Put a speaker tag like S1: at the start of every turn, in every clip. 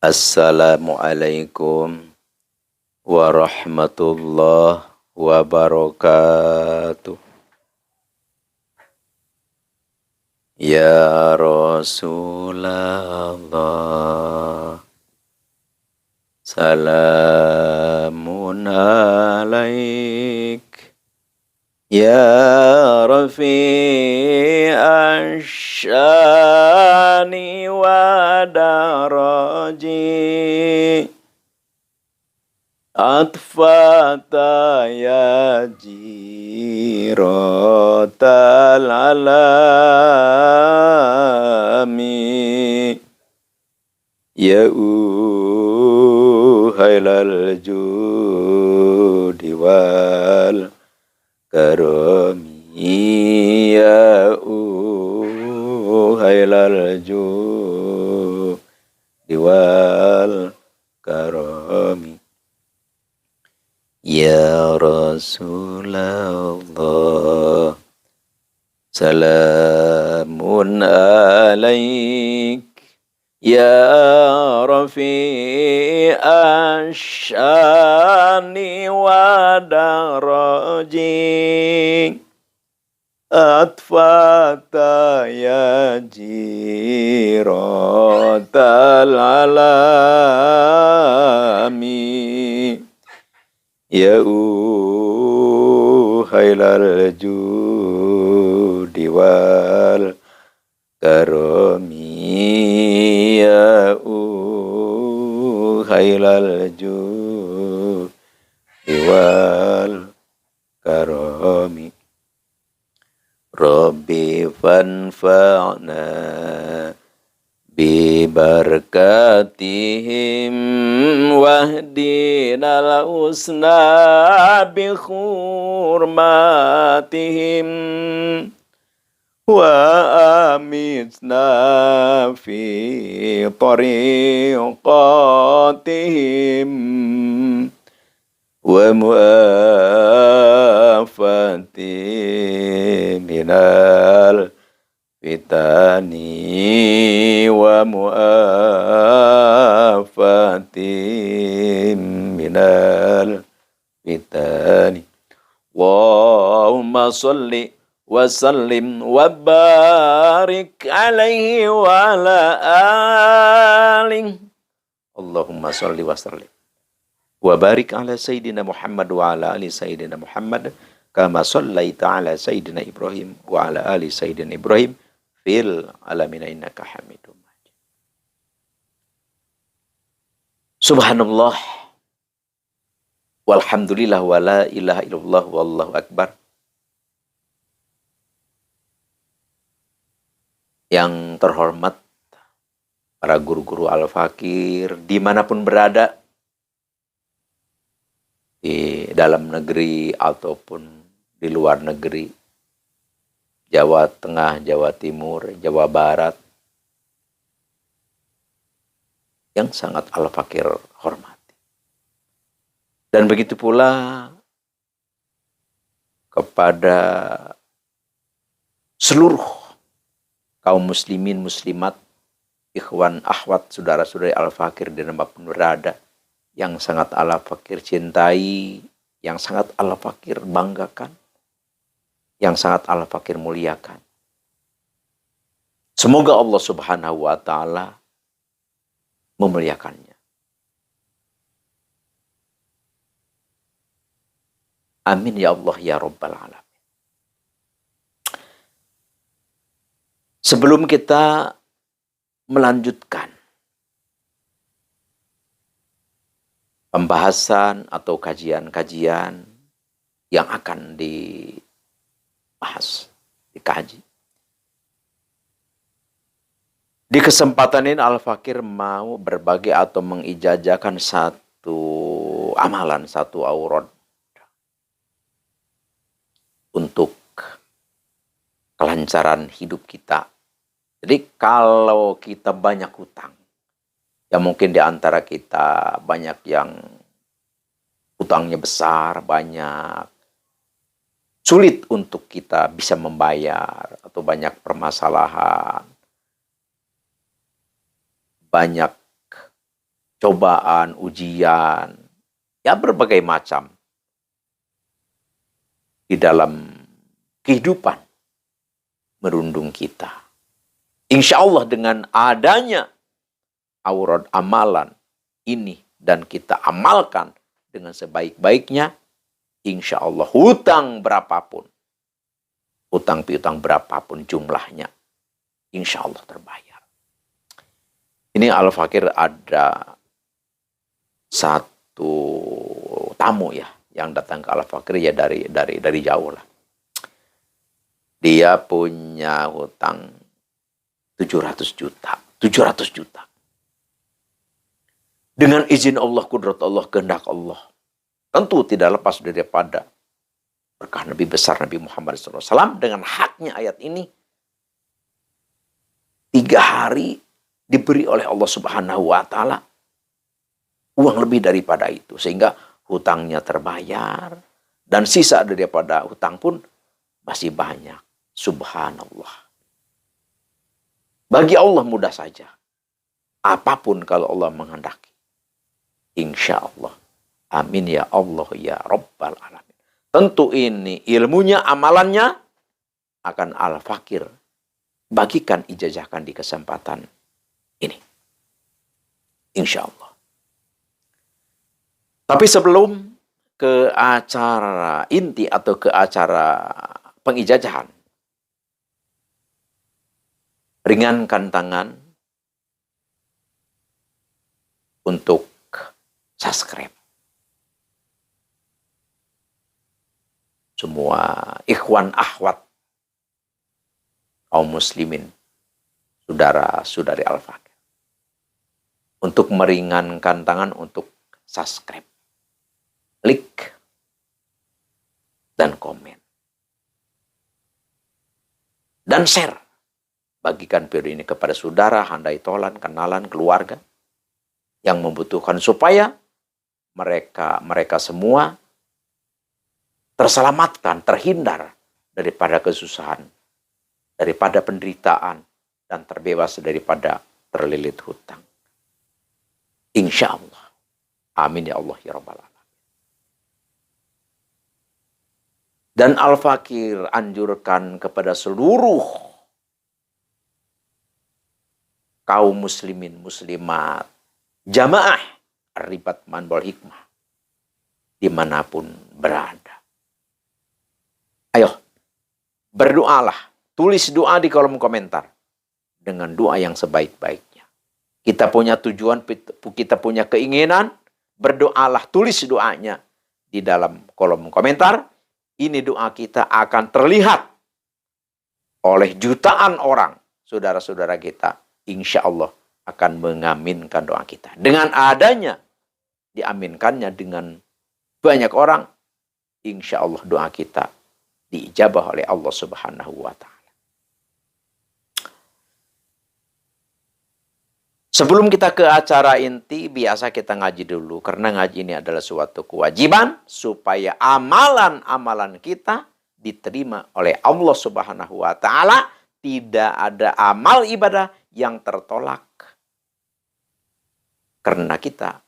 S1: Assalamualaikum warahmatullahi wabarakatuh. Ya Rasulullah, salamun alaik. Ya Rafi'ash syani wa daraji, atfata ya jiratal alami, ya uhailal judi wal karami, ya uhailal judi wal karami. Ya Rasulullah, salamun alaik. Ya Rafi'ash syani wa daraji, atfata ya jiratal alami, ya uhailal judi wal karami, ya uhailal judi wal karami. Rabbi fanfa'na bibarakatihim wahdina al-husna bi hurmatihim wa amitna fi tariqatihim wa mu'afati minal fitani wa mu'afati minal fitani. Allahumma salli wa sallim wa barik alaihi wa ala alihi. Allahumma salli wa sallim wa barik ala Sayyidina Muhammad wa ala ali Sayyidina Muhammad kama sallaita ala Sayyidina Ibrahim wa ala ali Sayyidina Ibrahim fil alamina innaka hamidum majid. Subhanallah walhamdulillah wa la ilaha illallah wallahu akbar. Yang terhormat para guru-guru al-fakir dimanapun berada, di dalam negeri ataupun di luar negeri, Jawa Tengah, Jawa Timur, Jawa Barat, yang sangat al-fakir hormati. Dan begitu pula kepada seluruh kaum muslimin, muslimat, ikhwan, akhwat, saudara-saudari al-fakir dimanapun berada, yang sangat Allah fakir cintai, yang sangat Allah fakir banggakan, yang sangat Allah fakir muliakan. Semoga Allah Subhanahu wa ta'ala memuliakannya. Amin ya Allah ya Rabbal alamin. Sebelum kita melanjutkan pembahasan atau kajian-kajian yang akan dibahas, dikaji. Di kesempatan ini Al-Fakir mau berbagi atau mengijazakan satu amalan, satu aurat untuk kelancaran hidup kita. Jadi kalau kita banyak hutang, ya mungkin di antara kita banyak yang hutangnya besar, banyak, sulit untuk kita bisa membayar, atau banyak permasalahan, banyak cobaan, ujian, ya berbagai macam di dalam kehidupan merundung kita. Insya Allah dengan adanya aurat amalan ini dan kita amalkan dengan sebaik-baiknya, insya Allah hutang berapapun, hutang piutang berapapun jumlahnya, insya Allah terbayar. Ini Al-Fakir ada satu tamu ya yang datang ke Al-Fakir ya dari jauh lah. Dia punya hutang 700 juta. 700 juta. Dengan izin Allah, kudrat Allah, kehendak Allah. Tentu tidak lepas daripada berkah Nabi besar Nabi Muhammad SAW. Dengan haknya ayat ini, 3 hari diberi oleh Allah Subhanahu wa Ta'ala uang lebih daripada itu. Sehingga hutangnya terbayar. Dan sisa daripada hutang pun masih banyak. Subhanallah. Bagi Allah mudah saja. Apapun kalau Allah menghendaki. Insya Allah. Amin ya Allah ya Rabbal Alamin. Tentu ini ilmunya, amalannya akan Al-Fakir bagikan, ijazahkan di kesempatan ini. Insya Allah. Tapi sebelum ke acara inti atau ke acara pengijazahan, ringankan tangan untuk subscribe. Semua ikhwan akhwat kaum muslimin, saudara-saudari Al-Fakir, untuk meringankan tangan untuk subscribe, like, dan komen. Dan share. Bagikan video ini kepada saudara, handai tolan, kenalan, keluarga yang membutuhkan supaya mereka semua terselamatkan, terhindar daripada kesusahan, daripada penderitaan, dan terbebas daripada terlilit hutang. Insya Allah. Amin ya Allah ya Rabbal Alamin. Dan Al-Fakir anjurkan kepada seluruh kaum muslimin, muslimat, jamaah Ribat Manbol Hikmah, dimanapun berada. Ayo, berdoalah. Tulis doa di kolom komentar. Dengan doa yang sebaik-baiknya. Kita punya tujuan, kita punya keinginan, berdoalah, tulis doanya di dalam kolom komentar. Ini doa kita akan terlihat oleh jutaan orang, saudara-saudara kita. Insya Allah akan mengaminkan doa kita. Dengan adanya diaminkannya dengan banyak orang, insya Allah doa kita diijabah oleh Allah Subhanahu wa Ta'ala. Sebelum kita ke acara inti, biasa kita ngaji dulu. Karena ngaji ini adalah suatu kewajiban supaya amalan-amalan kita diterima oleh Allah Subhanahu wa Ta'ala. Tidak ada amal ibadah yang tertolak karena kita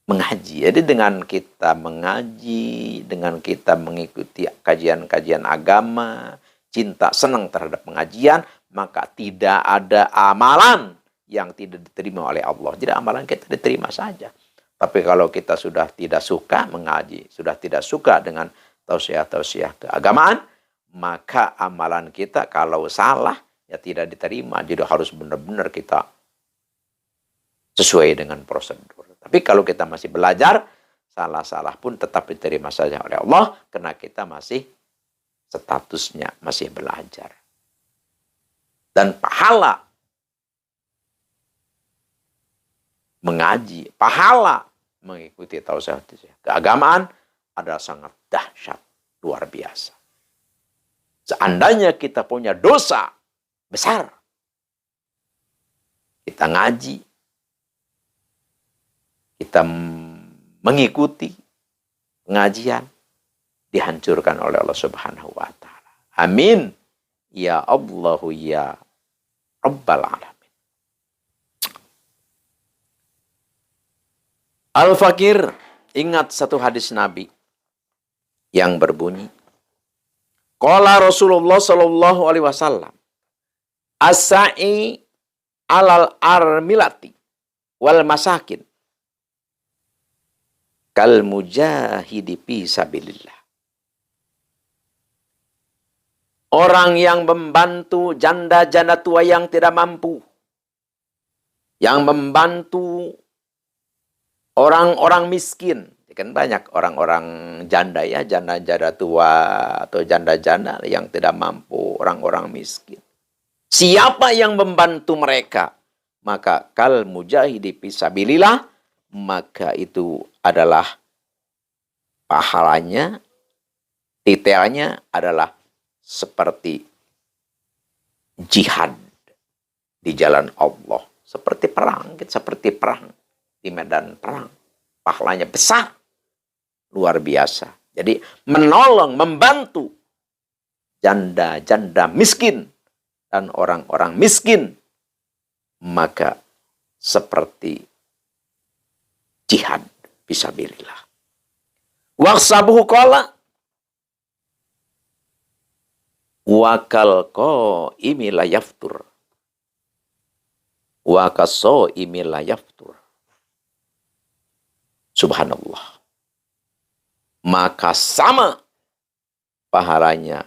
S1: mengaji. Jadi dengan kita mengaji, dengan kita mengikuti kajian-kajian agama, cinta, senang terhadap pengajian, maka tidak ada amalan yang tidak diterima oleh Allah. Jadi amalan kita diterima saja. Tapi kalau kita sudah tidak suka mengaji, sudah tidak suka dengan tausiah-tausiah keagamaan, maka amalan kita kalau salah, ya tidak diterima. Jadi harus benar-benar kita sesuai dengan prosedur. Tapi kalau kita masih belajar, salah-salah pun tetap diterima saja oleh Allah, karena kita masih statusnya masih belajar. Dan pahala mengaji, pahala mengikuti tausiah keagamaan adalah sangat dahsyat, luar biasa. Seandainya kita punya dosa besar, kita ngaji, kita mengikuti pengajian, dihancurkan oleh Allah Subhanahu wa Ta'ala. Amin. Ya Allahu ya Rabbal Alamin. Al-Fakir, ingat satu hadis Nabi yang berbunyi, qala Rasulullah sallallahu alaihi wasallam, as-sa'i alal armilati wal masakin kal mujahidi fi sabilillah. Orang yang membantu janda-janda tua yang tidak mampu, yang membantu orang-orang miskin. Kan banyak orang-orang janda ya, janda-janda tua atau janda-janda yang tidak mampu, orang-orang miskin. Siapa yang membantu mereka, maka kal mujahidi fisabilillah, maka itu adalah pahalanya, detailnya adalah seperti jihad di jalan Allah, seperti perang di medan perang. Pahalanya besar, luar biasa. Jadi menolong, membantu janda-janda miskin dan orang-orang miskin, maka seperti jihad fisabilillah. Waqsabuhu qala wakal qaimi la yaftur wa qasaimi la yaftur. Subhanallah. Maka sama pahalanya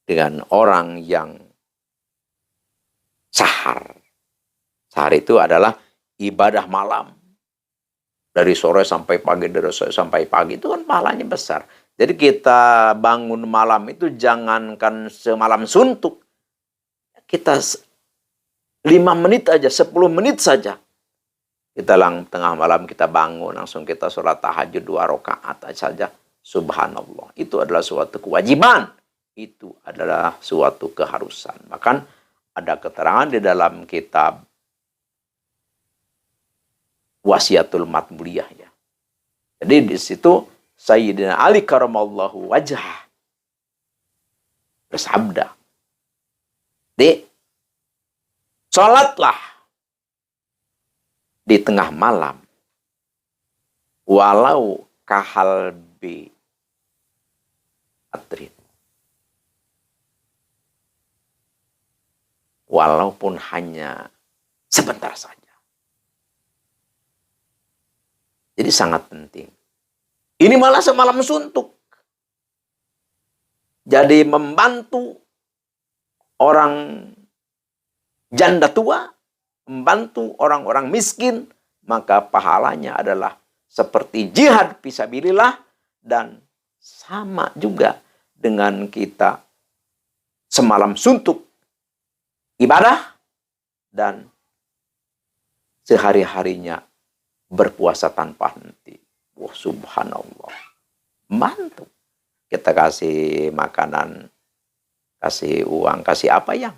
S1: dengan orang yang sahar. Sahar itu adalah ibadah malam. Dari sore sampai pagi, dari sore sampai pagi, itu kan pahalanya besar. Jadi kita bangun malam itu jangankan semalam suntuk. Kita 5 menit aja, 10 menit saja. Kita tengah malam kita bangun, langsung kita sholat tahajud 2 rakaat saja. Subhanallah. Itu adalah suatu kewajiban. Itu adalah suatu keharusan. Bahkan ada keterangan di dalam kitab Wasiatul Matmuliyah ya. Jadi di situ Sayyidina Ali karamallahu wajhah bersabda, sholatlah di tengah malam walau kahalbi atrin, walaupun hanya sebentar saja. Jadi sangat penting. Ini malah semalam suntuk. Jadi membantu orang janda tua, membantu orang-orang miskin, maka pahalanya adalah seperti jihad fisabilillah, dan sama juga dengan kita semalam suntuk ibadah dan sehari-harinya berpuasa tanpa henti. Wah, subhanallah. Bantu. Kita kasih makanan, kasih uang, kasih apa yang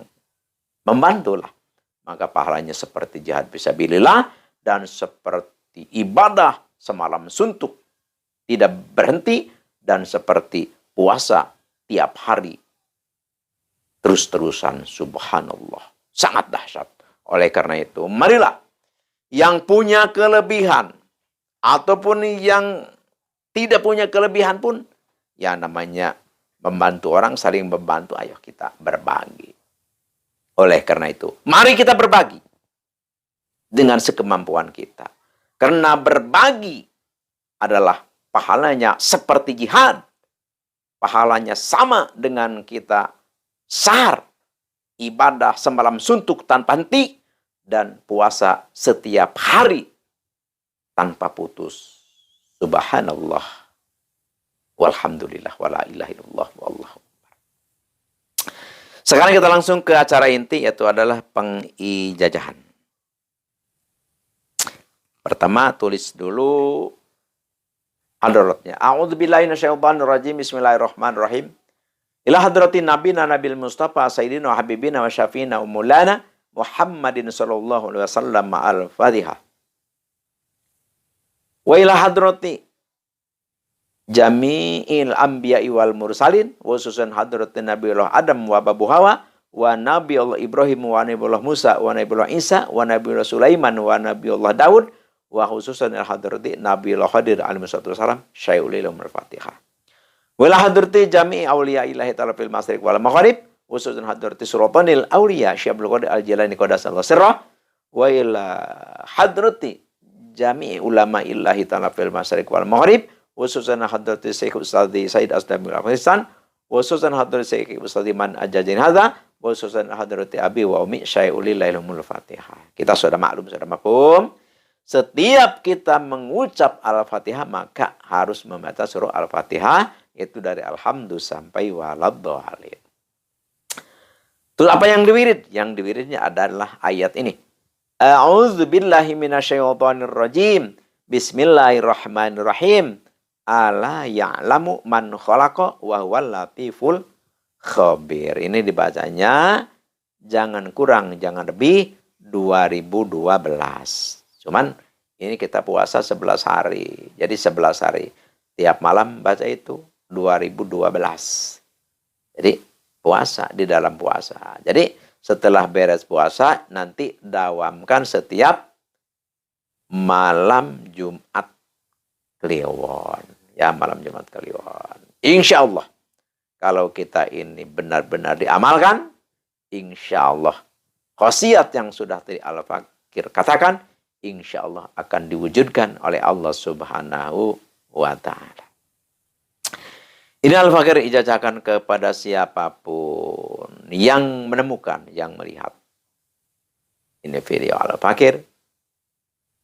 S1: membantulah. Maka pahalanya seperti jihad fisabilillah dan seperti ibadah semalam suntuk tidak berhenti, dan seperti puasa tiap hari terus-terusan. Subhanallah. Sangat dahsyat. Oleh karena itu, marilah yang punya kelebihan ataupun yang tidak punya kelebihan pun, ya namanya membantu orang, saling membantu, ayo kita berbagi. Oleh karena itu, mari kita berbagi dengan sekemampuan kita. Karena berbagi adalah pahalanya seperti jihad. Pahalanya sama dengan kita sahar, ibadah semalam suntuk tanpa henti, dan puasa setiap hari tanpa putus. Subhanallah. Walhamdulillah. Wala ilaha illallah. Wallahu akbar. Sekarang kita langsung ke acara inti, yaitu adalah pengijazahan. Pertama, tulis dulu hadaratnya. A'udzubillahi minasyaitonirrajim. Bismillahirrahmanirrahim. Ila hadratin nabiyina nabil mustafa sayyidina wa habibina wa syafiina umulana Muhammadin sallallahu alaihi wasallam al-Fatihah. Wa ila hadrati jami'il anbiya'i wal mursalin, khususan hadratin Nabiullah Adam wa Abu Hawa wa Nabiullah Ibrahim wa Nabiullah Musa wa Nabiullah Isa wa Nabiullah Sulaiman wa Nabiullah Daud wa khususan al-hadrati Nabiul Qadir alaihi wasallam syai'ul ilmul Fatihah. Wala hadrati jami'i auliya ilahi ta'ala fil masyriq wal maghrib khususan hadrati Sultanil Auliya Syabul Qadir Al-Jilani Qaddasallahu sirrah wa ila hadrati jami'i ulama ilahi ta'ala fil masyriq wal maghrib khususan hadrati Syekh Ustadz Said Asdamil Afghanistan khususan hadrati Syekh Ustadz Man Ajajin hadza khususan hadrati Abi wa Umi syai'ul ilmul Fatihah. Kita sudah maklum, sudah mafhum. Setiap kita mengucap Al-Fatihah maka harus membaca surah Al-Fatihah, itu dari Alhamdu sampai Waladhdallin. Terus apa yang diwirid? Yang diwiridnya adalah ayat ini. A'udzubillahi minasyaitonirrajim. Bismillahirrahmanirrahim. Ala ya'lamu man khalaqa wa huwal latiful khabir. Ini dibacanya jangan kurang, jangan lebih 2012. Cuman ini kita puasa 11 hari. Jadi 11 hari. Tiap malam baca itu 2012. Jadi puasa di dalam puasa. Jadi setelah beres puasa nanti dawamkan setiap malam Jumat Kliwon. Ya, malam Jumat Kliwon. Insya Allah. Kalau kita ini benar-benar diamalkan, insya Allah khasiat yang sudah tadi Al-Fakir katakan, insya Allah akan diwujudkan oleh Allah Subhanahu wa Ta'ala. Ini Al-Fakir ijazahkan kepada siapapun yang menemukan, yang melihat ini video Al-Fakir,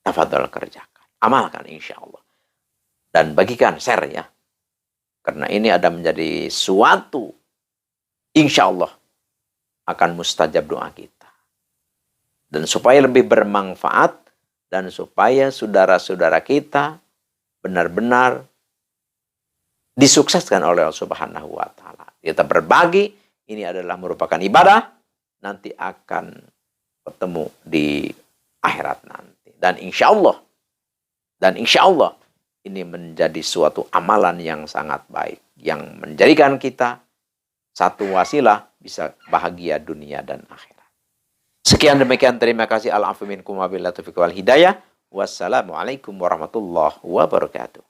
S1: tafadhol kerjakan, amalkan insya Allah. Dan bagikan, share ya. Karena ini ada menjadi suatu, insya Allah akan mustajab doa kita. Dan supaya lebih bermanfaat, dan supaya saudara-saudara kita benar-benar disukseskan oleh Allah Subhanahu wa Ta'ala. Kita berbagi, ini adalah merupakan ibadah, nanti akan ketemu di akhirat nanti. Dan insya Allah, ini menjadi suatu amalan yang sangat baik, yang menjadikan kita satu wasilah bisa bahagia dunia dan akhirat. Sekian demikian, terima kasih. Al-afu minkum wabillahi taufiq wal hidayah. Wassalamualaikum warahmatullahi wabarakatuh.